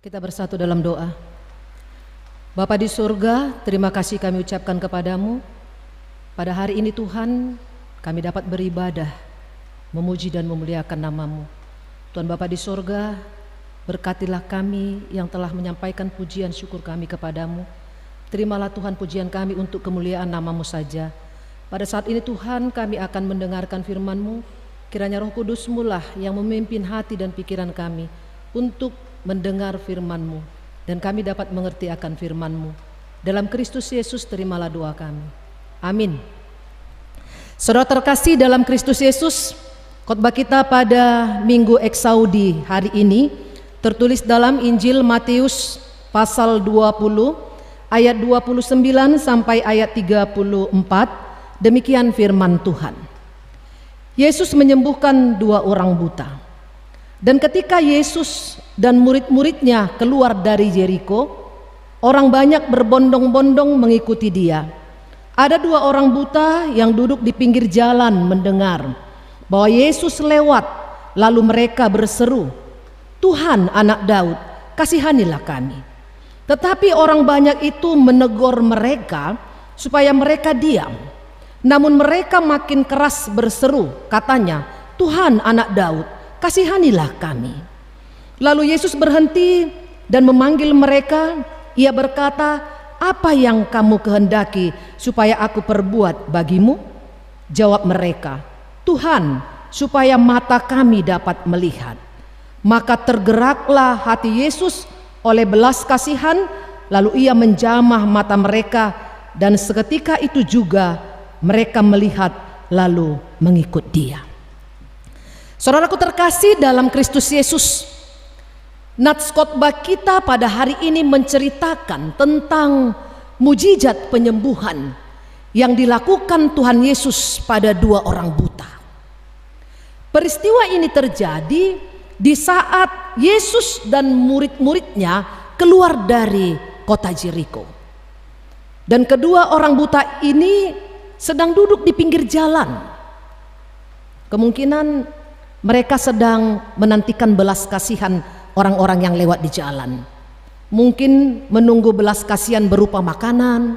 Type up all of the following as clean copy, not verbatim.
Kita bersatu dalam doa. Bapa di surga, terima kasih kami ucapkan kepadamu. Pada hari ini Tuhan, kami dapat beribadah, memuji dan memuliakan namamu. Tuhan Bapa di surga, berkatilah kami yang telah menyampaikan pujian syukur kami kepadamu. Terimalah Tuhan pujian kami untuk kemuliaan namamu saja. Pada saat ini Tuhan, kami akan mendengarkan firman-Mu. Kiranya Roh Kudus-Mu lah yang memimpin hati dan pikiran kami untuk mendengar firman-Mu, dan kami dapat mengerti akan firman-Mu. Dalam Kristus Yesus terimalah doa kami. Amin. Saudara terkasih dalam Kristus Yesus, khotbah kita pada Minggu Eksaudi hari ini tertulis dalam Injil Matius pasal 20 ayat 29 sampai ayat 34. Demikian firman Tuhan. Yesus menyembuhkan 2 orang buta. Dan ketika Yesus dan murid-muridnya keluar dari Yeriko, orang banyak berbondong-bondong mengikuti dia. Ada 2 orang buta yang duduk di pinggir jalan mendengar bahwa Yesus lewat, lalu mereka berseru, "Tuhan, Anak Daud, kasihanilah kami." Tetapi orang banyak itu menegur mereka supaya mereka diam. Namun mereka makin keras berseru, katanya, "Tuhan, Anak Daud, kasihanilah kami." Lalu Yesus berhenti dan memanggil mereka. Ia berkata, "Apa yang kamu kehendaki supaya aku perbuat bagimu?" Jawab mereka, "Tuhan, supaya mata kami dapat melihat." Maka tergeraklah hati Yesus oleh belas kasihan, lalu ia menjamah mata mereka, dan seketika itu juga mereka melihat lalu mengikut dia. Saudaraku terkasih dalam Kristus Yesus, nats khotbah kita pada hari ini menceritakan tentang mujizat penyembuhan yang dilakukan Tuhan Yesus pada 2 orang buta. Peristiwa ini terjadi di saat Yesus dan murid-muridnya keluar dari kota Yeriko. Dan kedua orang buta ini sedang duduk di pinggir jalan. Kemungkinan mereka sedang menantikan belas kasihan orang-orang yang lewat di jalan. Mungkin menunggu belas kasihan berupa makanan,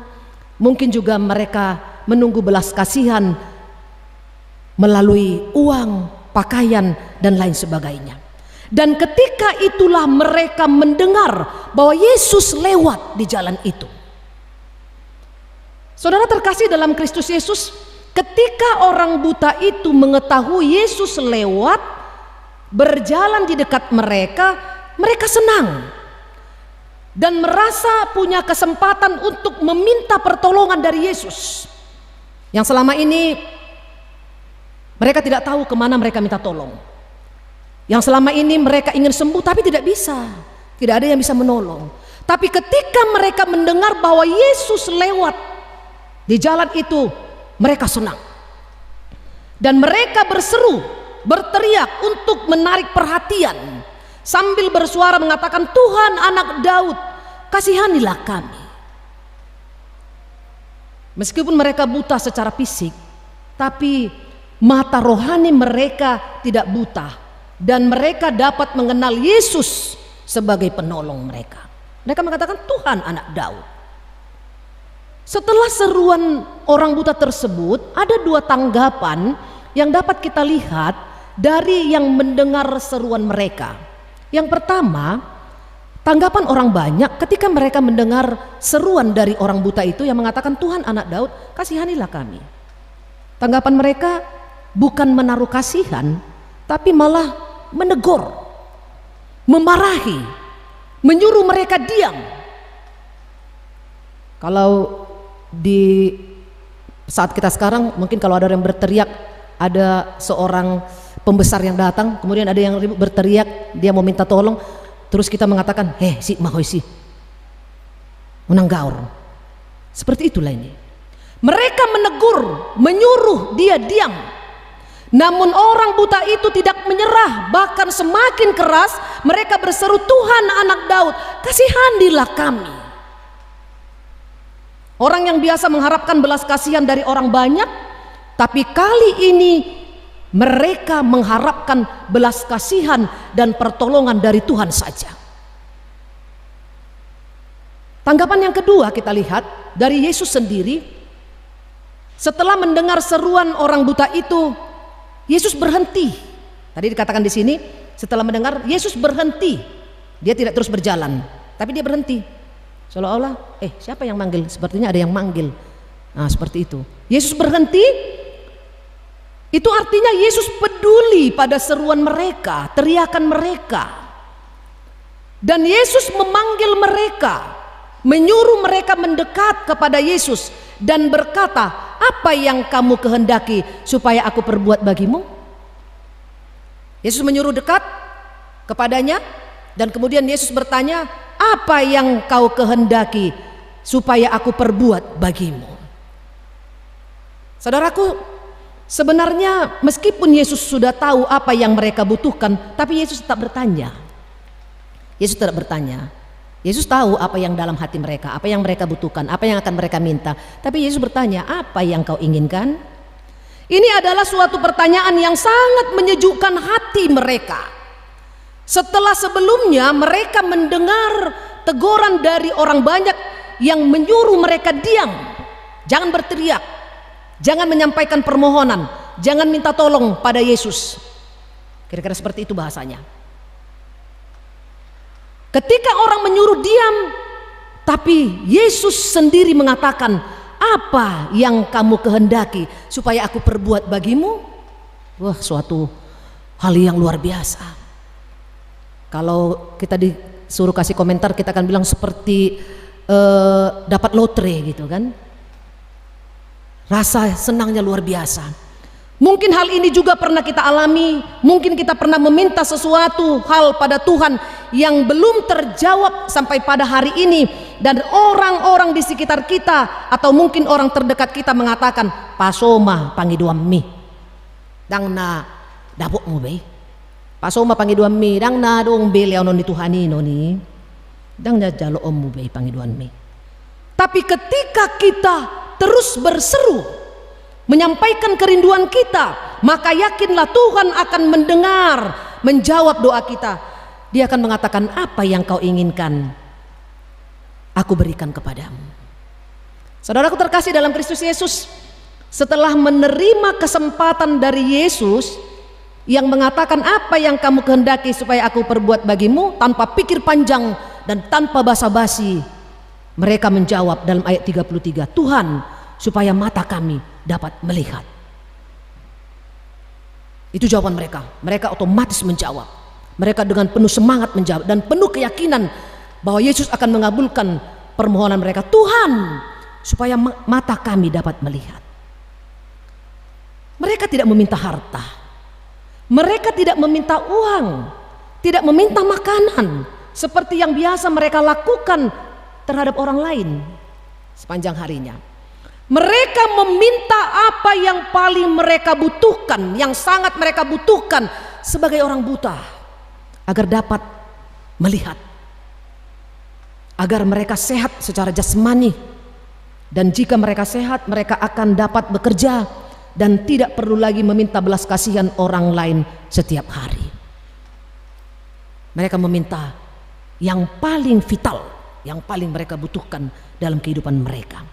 mungkin juga mereka menunggu belas kasihan melalui uang, pakaian, dan lain sebagainya. Dan ketika itulah mereka mendengar bahwa Yesus lewat di jalan itu. Saudara terkasih dalam Kristus Yesus, ketika orang buta itu mengetahui Yesus lewat berjalan di dekat mereka, mereka senang dan merasa punya kesempatan untuk meminta pertolongan dari Yesus. Yang selama ini mereka tidak tahu kemana mereka minta tolong. Yang selama ini mereka ingin sembuh tapi tidak bisa, tidak ada yang bisa menolong. Tapi ketika mereka mendengar bahwa Yesus lewat di jalan itu, mereka senang. Dan mereka berseru, berteriak untuk menarik perhatian, sambil bersuara mengatakan, "Tuhan, Anak Daud, kasihanilah kami." Meskipun mereka buta secara fisik, tapi mata rohani mereka tidak buta, dan mereka dapat mengenal Yesus sebagai penolong mereka. Mereka mengatakan, "Tuhan, Anak Daud." Setelah seruan orang buta tersebut, ada 2 tanggapan yang dapat kita lihat dari yang mendengar seruan mereka. Yang pertama, tanggapan orang banyak ketika mereka mendengar seruan dari orang buta itu yang mengatakan, "Tuhan, Anak Daud, kasihanilah kami." Tanggapan mereka bukan menaruh kasihan, tapi malah menegur, memarahi, menyuruh mereka diam. Kalau di saat kita sekarang, mungkin kalau ada orang berteriak, ada seorang pembesar yang datang, kemudian ada yang berteriak, dia mau minta tolong, terus kita mengatakan, si mahoi si unang gaur. Seperti itulah ini. Mereka menegur, menyuruh dia diam. Namun orang buta itu tidak menyerah, bahkan semakin keras mereka berseru, "Tuhan, Anak Daud, kasihanilah kami." Orang yang biasa mengharapkan belas kasihan dari orang banyak, tapi kali ini mereka mengharapkan belas kasihan dan pertolongan dari Tuhan saja. Tanggapan yang kedua kita lihat dari Yesus sendiri. Setelah mendengar seruan orang buta itu, Yesus berhenti. Tadi dikatakan di sini, setelah mendengar, Yesus berhenti. Dia tidak terus berjalan, tapi dia berhenti. Seolah-olah, siapa yang manggil? Sepertinya ada yang manggil. Nah, seperti itu. Yesus berhenti. Itu artinya Yesus peduli pada seruan mereka, teriakan mereka. Dan Yesus memanggil mereka, menyuruh mereka mendekat kepada Yesus dan berkata, apa yang kamu kehendaki supaya aku perbuat bagimu? Yesus menyuruh dekat kepadanya, dan kemudian Yesus bertanya, apa yang kau kehendaki supaya aku perbuat bagimu? Saudaraku, sebenarnya meskipun Yesus sudah tahu apa yang mereka butuhkan, tapi Yesus tetap bertanya. Yesus tetap bertanya. Yesus tahu apa yang dalam hati mereka, apa yang mereka butuhkan, apa yang akan mereka minta. Tapi Yesus bertanya, apa yang kau inginkan? Ini adalah suatu pertanyaan yang sangat menyejukkan hati mereka. Setelah sebelumnya mereka mendengar teguran dari orang banyak yang menyuruh mereka diam, jangan berteriak, jangan menyampaikan permohonan, jangan minta tolong pada Yesus. Kira-kira seperti itu bahasanya. Ketika orang menyuruh diam, tapi Yesus sendiri mengatakan, apa yang kamu kehendaki supaya aku perbuat bagimu? Wah, suatu hal yang luar biasa. Kalau kita disuruh kasih komentar, kita akan bilang seperti dapat lotre gitu kan. Rasa senangnya luar biasa. Mungkin hal ini juga pernah kita alami. Mungkin kita pernah meminta sesuatu hal pada Tuhan yang belum terjawab sampai pada hari ini, dan orang-orang di sekitar kita atau mungkin orang terdekat kita mengatakan, pasoma pangiduam mi dang na dapok mo bay, pasoma pangiduam mi dang na dong beliau non dituhani noni dang na jalo om mo bay pangiduam mi. Tapi ketika kita terus berseru menyampaikan kerinduan kita, maka yakinlah Tuhan akan mendengar, menjawab doa kita. Dia akan mengatakan, apa yang kau inginkan aku berikan kepadamu. Saudaraku terkasih dalam Kristus Yesus, setelah menerima kesempatan dari Yesus yang mengatakan, apa yang kamu kehendaki supaya aku perbuat bagimu, tanpa pikir panjang dan tanpa basa-basi, mereka menjawab dalam ayat 33, Tuhan, supaya mata kami dapat melihat. Itu jawaban mereka. Mereka otomatis menjawab. Mereka dengan penuh semangat menjawab dan penuh keyakinan bahwa Yesus akan mengabulkan permohonan mereka. Tuhan, supaya mata kami dapat melihat. Mereka tidak meminta harta, mereka tidak meminta uang, tidak meminta makanan seperti yang biasa mereka lakukan terhadap orang lain sepanjang harinya. Mereka meminta apa yang paling mereka butuhkan, yang sangat mereka butuhkan sebagai orang buta, agar dapat melihat, agar mereka sehat secara jasmani, dan jika mereka sehat mereka akan dapat bekerja dan tidak perlu lagi meminta belas kasihan orang lain setiap hari. Mereka meminta yang paling vital, yang paling mereka butuhkan dalam kehidupan mereka.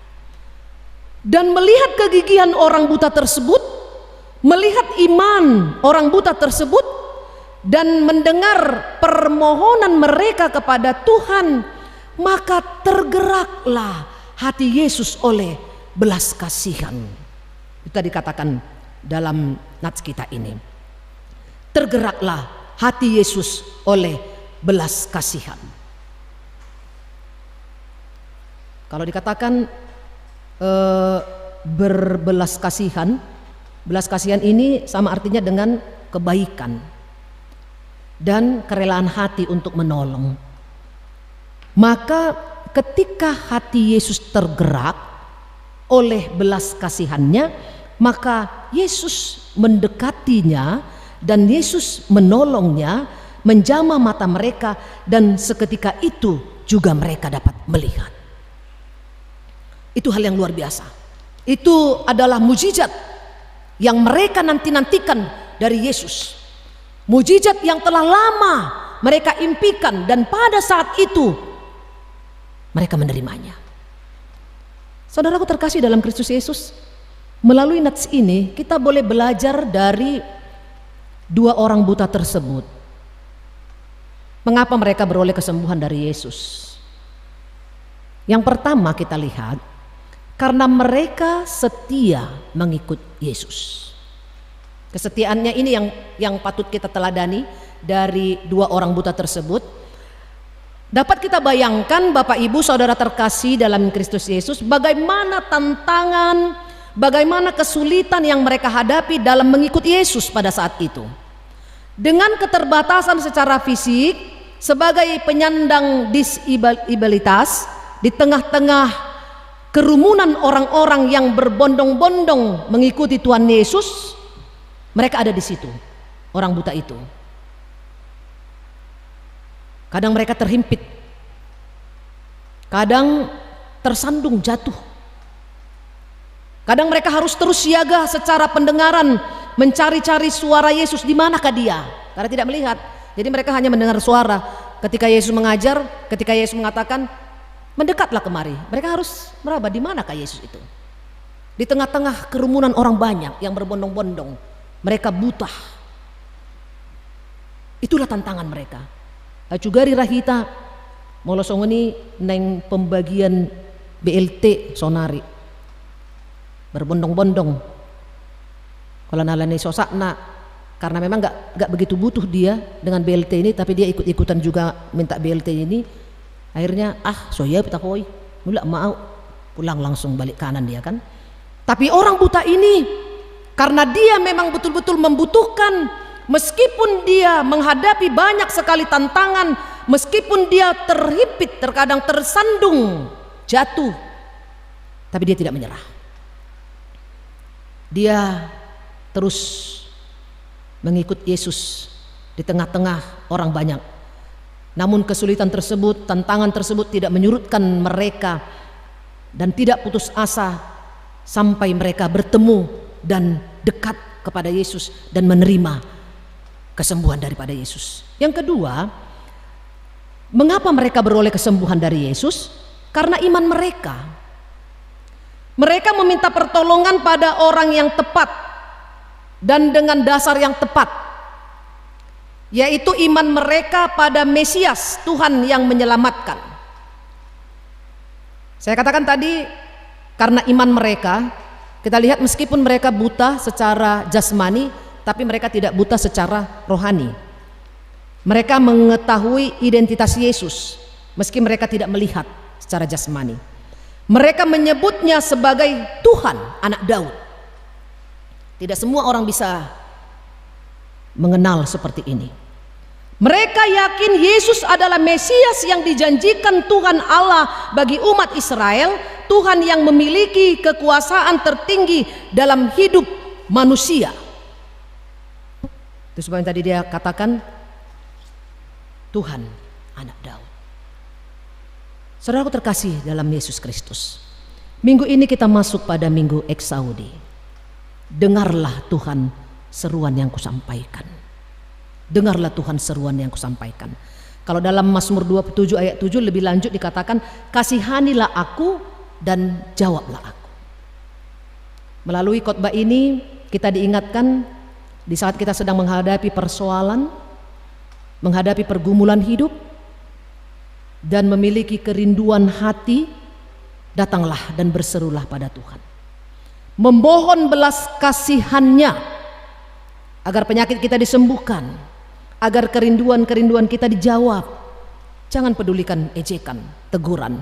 Dan melihat kegigihan orang buta tersebut, melihat iman orang buta tersebut, dan mendengar permohonan mereka kepada Tuhan, maka tergeraklah hati Yesus oleh belas kasihan. Itu dikatakan dalam nats kita ini. Tergeraklah hati Yesus oleh belas kasihan. Kalau dikatakan berbelas kasihan, belas kasihan ini sama artinya dengan kebaikan dan kerelaan hati untuk menolong. Maka ketika hati Yesus tergerak oleh belas kasihannya, maka Yesus mendekatinya dan Yesus menolongnya, menjamah mata mereka, dan seketika itu juga mereka dapat melihat. Itu hal yang luar biasa. Itu adalah mujizat yang mereka nanti-nantikan dari Yesus. Mujizat yang telah lama mereka impikan, dan pada saat itu mereka menerimanya. Saudaraku terkasih dalam Kristus Yesus, melalui nats ini kita boleh belajar dari dua orang buta tersebut. Mengapa mereka beroleh kesembuhan dari Yesus? Yang pertama kita lihat, karena mereka setia mengikut Yesus. Kesetiaannya ini yang patut kita teladani dari dua orang buta tersebut. Dapat kita bayangkan Bapak Ibu Saudara terkasih dalam Kristus Yesus, bagaimana tantangan, bagaimana kesulitan yang mereka hadapi dalam mengikut Yesus pada saat itu. Dengan keterbatasan secara fisik, sebagai penyandang disabilitas, di tengah-tengah kerumunan orang-orang yang berbondong-bondong mengikuti Tuhan Yesus, mereka ada di situ, orang buta itu. Kadang mereka terhimpit, kadang tersandung jatuh, kadang mereka harus terus siaga secara pendengaran, mencari-cari suara Yesus, di manakah dia, karena tidak melihat. Jadi mereka hanya mendengar suara ketika Yesus mengajar, ketika Yesus mengatakan mendekatlah kemari, mereka harus meraba di manakah Yesus itu. Di tengah-tengah kerumunan orang banyak yang berbondong-bondong, mereka buta. Itulah tantangan mereka. Acugari rahita molosongoni neng pembagian BLT sonari berbondong-bondong. Kalau nalani sosakna, karena memang gak begitu butuh dia dengan BLT ini, tapi dia ikut-ikutan juga minta BLT ini. Akhirnya soya kita koi mulak mau pulang, langsung balik kanan dia kan. Tapi orang buta ini, karena dia memang betul-betul membutuhkan, meskipun dia menghadapi banyak sekali tantangan, meskipun dia terhimpit, terkadang tersandung, jatuh, tapi dia tidak menyerah. Dia terus mengikut Yesus di tengah-tengah orang banyak. Namun kesulitan tersebut, tantangan tersebut tidak menyurutkan mereka dan tidak putus asa sampai mereka bertemu dan dekat kepada Yesus dan menerima kesembuhan daripada Yesus. Yang kedua, mengapa mereka beroleh kesembuhan dari Yesus? Karena iman mereka. Mereka meminta pertolongan pada orang yang tepat dan dengan dasar yang tepat, yaitu iman mereka pada Mesias, Tuhan yang menyelamatkan. Saya katakan tadi, karena iman mereka, kita lihat meskipun mereka buta secara jasmani, tapi mereka tidak buta secara rohani. Mereka mengetahui identitas Yesus meski mereka tidak melihat secara jasmani. Mereka menyebutnya sebagai Tuhan, anak Daud. Tidak semua orang bisa mengenal seperti ini. Mereka yakin Yesus adalah Mesias yang dijanjikan Tuhan Allah bagi umat Israel, Tuhan yang memiliki kekuasaan tertinggi dalam hidup manusia. Itu sebab tadi dia katakan Tuhan, anak Daud. Saudaraku terkasih dalam Yesus Kristus, minggu ini kita masuk pada minggu Eksaudi. Dengarlah Tuhan seruan yang kusampaikan. Dengarlah Tuhan seruan yang kusampaikan. Kalau dalam Mazmur 27 ayat 7 lebih lanjut dikatakan, kasihanilah aku dan jawablah aku. Melalui khotbah ini kita diingatkan di saat kita sedang menghadapi persoalan, menghadapi pergumulan hidup, dan memiliki kerinduan hati, datanglah dan berserulah pada Tuhan. Memohon belas kasihannya agar penyakit kita disembuhkan, agar kerinduan-kerinduan kita dijawab. Jangan pedulikan ejekan, teguran,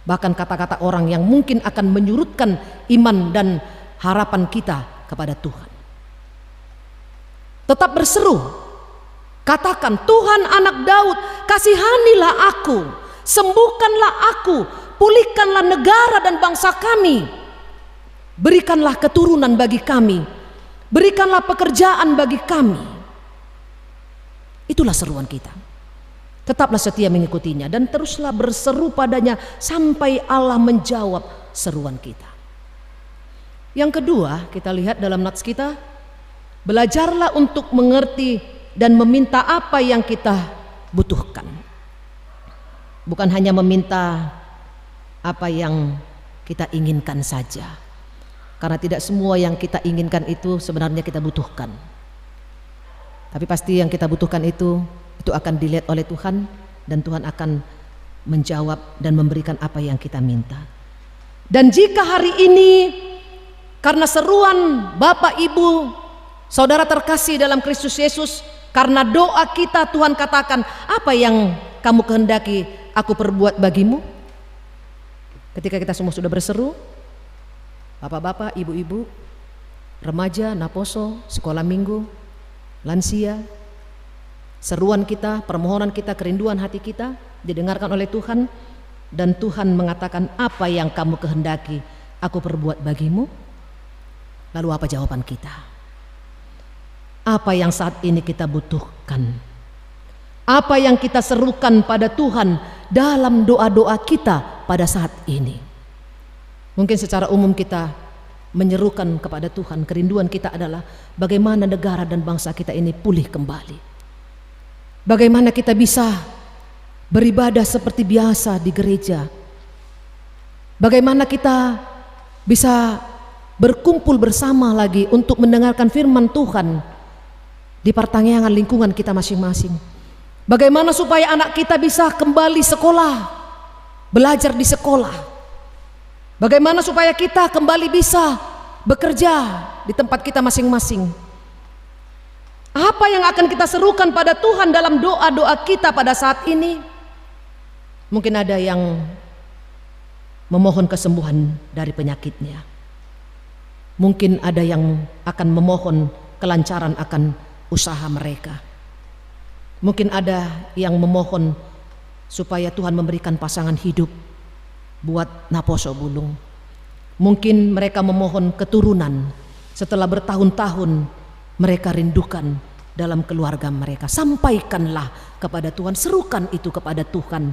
bahkan kata-kata orang yang mungkin akan menyurutkan iman dan harapan kita kepada Tuhan. Tetap berseru, katakan, Tuhan anak Daud, kasihanilah aku, sembuhkanlah aku, pulihkanlah negara dan bangsa kami. Berikanlah keturunan bagi kami, berikanlah pekerjaan bagi kami. Itulah seruan kita. Tetaplah setia mengikutinya dan teruslah berseru padanya sampai Allah menjawab seruan kita. Yang kedua, kita lihat dalam nats kita, belajarlah untuk mengerti dan meminta apa yang kita butuhkan. Bukan hanya meminta apa yang kita inginkan saja. Karena tidak semua yang kita inginkan itu sebenarnya kita butuhkan. Tapi pasti yang kita butuhkan itu akan dilihat oleh Tuhan, dan Tuhan akan menjawab dan memberikan apa yang kita minta. Dan jika hari ini karena seruan Bapak Ibu saudara terkasih dalam Kristus Yesus, karena doa kita Tuhan katakan, apa yang kamu kehendaki aku perbuat bagimu. Ketika kita semua sudah berseru, bapak-bapak, ibu-ibu, remaja, naposo, sekolah minggu, lansia, seruan kita, permohonan kita, kerinduan hati kita didengarkan oleh Tuhan, dan Tuhan mengatakan, apa yang kamu kehendaki aku perbuat bagimu. Lalu apa jawaban kita? Apa yang saat ini kita butuhkan? Apa yang kita serukan pada Tuhan dalam doa-doa kita pada saat ini? Mungkin secara umum kita menyerukan kepada Tuhan, kerinduan kita adalah bagaimana negara dan bangsa kita ini pulih kembali. Bagaimana kita bisa beribadah seperti biasa di gereja. Bagaimana kita bisa berkumpul bersama lagi untuk mendengarkan firman Tuhan di pertanian lingkungan kita masing-masing. Bagaimana supaya anak kita bisa kembali sekolah, belajar di sekolah. Bagaimana supaya kita kembali bisa bekerja di tempat kita masing-masing. Apa yang akan kita serukan pada Tuhan dalam doa-doa kita pada saat ini? Mungkin ada yang memohon kesembuhan dari penyakitnya. Mungkin ada yang akan memohon kelancaran akan usaha mereka. Mungkin ada yang memohon supaya Tuhan memberikan pasangan hidup buat Naposo Bulung. Mungkin mereka memohon keturunan setelah bertahun-tahun mereka rindukan dalam keluarga mereka. Sampaikanlah kepada Tuhan, serukan itu kepada Tuhan,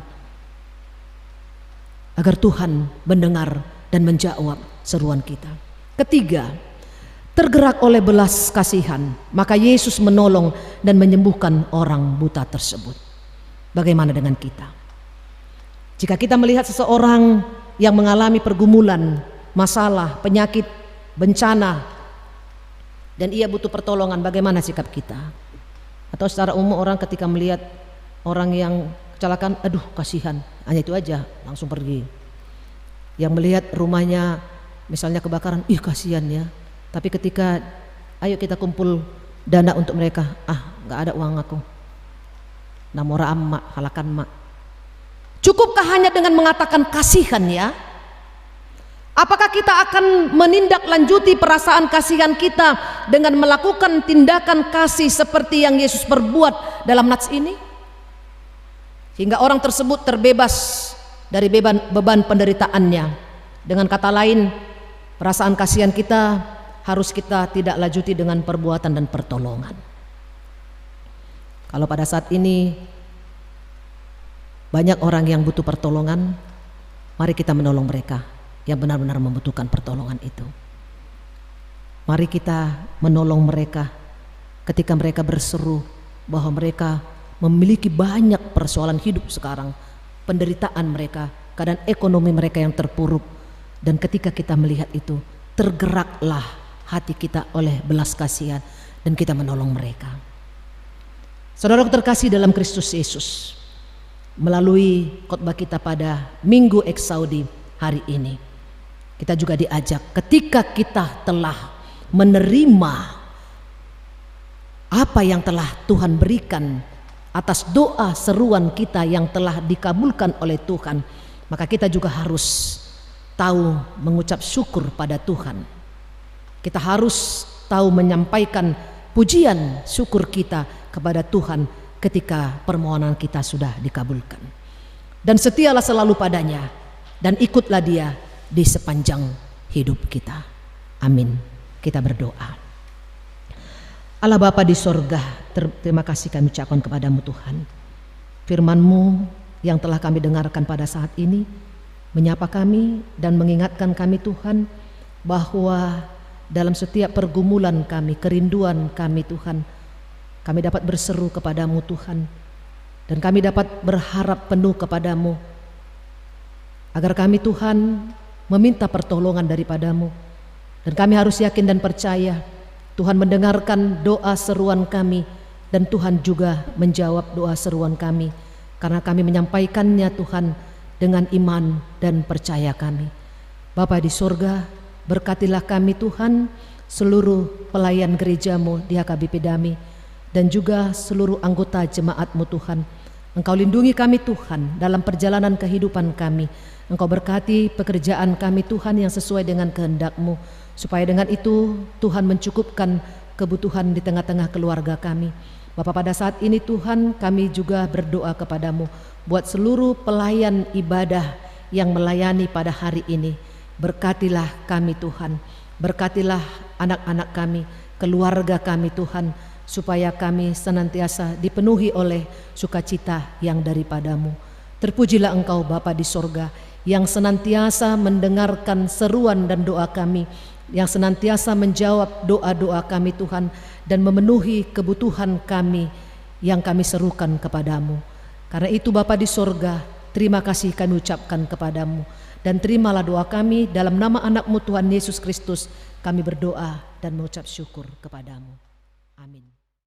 agar Tuhan mendengar dan menjawab seruan kita. Ketiga, tergerak oleh belas kasihan, maka Yesus menolong dan menyembuhkan orang buta tersebut. Bagaimana dengan kita? Jika kita melihat seseorang yang mengalami pergumulan, masalah, penyakit, bencana, dan ia butuh pertolongan, bagaimana sikap kita? Atau secara umum orang ketika melihat orang yang kecelakaan, aduh kasihan, hanya itu aja, langsung pergi. Yang melihat rumahnya misalnya kebakaran, ih kasihan ya. Tapi ketika ayo kita kumpul dana untuk mereka, nggak ada uang aku, namora amma halakan mak. Cukupkah hanya dengan mengatakan kasihan ya? Apakah kita akan menindaklanjuti perasaan kasihan kita dengan melakukan tindakan kasih seperti yang Yesus perbuat dalam nats ini? Sehingga orang tersebut terbebas dari beban penderitaannya. Dengan kata lain, perasaan kasihan kita harus kita tidak lanjuti dengan perbuatan dan pertolongan. Kalau pada saat ini banyak orang yang butuh pertolongan, mari kita menolong mereka yang benar-benar membutuhkan pertolongan itu. Mari kita menolong mereka ketika mereka berseru bahwa mereka memiliki banyak persoalan hidup sekarang, penderitaan mereka, keadaan ekonomi mereka yang terpuruk. Dan ketika kita melihat itu, tergeraklah hati kita oleh belas kasihan dan kita menolong mereka. Saudara terkasih dalam Kristus Yesus, melalui khotbah kita pada Minggu Eksaudi hari ini, kita juga diajak ketika kita telah menerima apa yang telah Tuhan berikan atas doa seruan kita yang telah dikabulkan oleh Tuhan, maka kita juga harus tahu mengucap syukur pada Tuhan. Kita harus tahu menyampaikan pujian syukur kita kepada Tuhan ketika permohonan kita sudah dikabulkan. Dan setialah selalu padanya dan ikutlah dia di sepanjang hidup kita. Amin. Kita berdoa. Allah Bapa di sorga, terima kasih kami ucapkan kepadamu Tuhan. Firman-Mu yang telah kami dengarkan pada saat ini menyapa kami dan mengingatkan kami Tuhan bahwa dalam setiap pergumulan kami, kerinduan kami Tuhan, kami dapat berseru kepadamu Tuhan, dan kami dapat berharap penuh kepadamu agar kami Tuhan meminta pertolongan daripada-Mu. Dan kami harus yakin dan percaya Tuhan mendengarkan doa seruan kami, dan Tuhan juga menjawab doa seruan kami, karena kami menyampaikannya Tuhan dengan iman dan percaya kami. Bapa di sorga, berkatilah kami Tuhan, seluruh pelayan gereja-Mu di HKBP Damai, dan juga seluruh anggota jemaat-Mu Tuhan. Engkau lindungi kami Tuhan dalam perjalanan kehidupan kami. Engkau berkati pekerjaan kami Tuhan yang sesuai dengan kehendak-Mu, supaya dengan itu Tuhan mencukupkan kebutuhan di tengah-tengah keluarga kami. Bapa, pada saat ini Tuhan, kami juga berdoa kepada-Mu buat seluruh pelayan ibadah yang melayani pada hari ini. Berkatilah kami Tuhan, berkatilah anak-anak kami, keluarga kami Tuhan, supaya kami senantiasa dipenuhi oleh sukacita yang daripada-Mu. Terpujilah Engkau Bapa di sorga, yang senantiasa mendengarkan seruan dan doa kami, yang senantiasa menjawab doa-doa kami Tuhan, dan memenuhi kebutuhan kami yang kami serukan kepada-Mu. Karena itu Bapa di sorga, terima kasih kami ucapkan kepada-Mu, dan terimalah doa kami dalam nama anak-Mu Tuhan Yesus Kristus. Kami berdoa dan mengucap syukur kepada-Mu. Amin.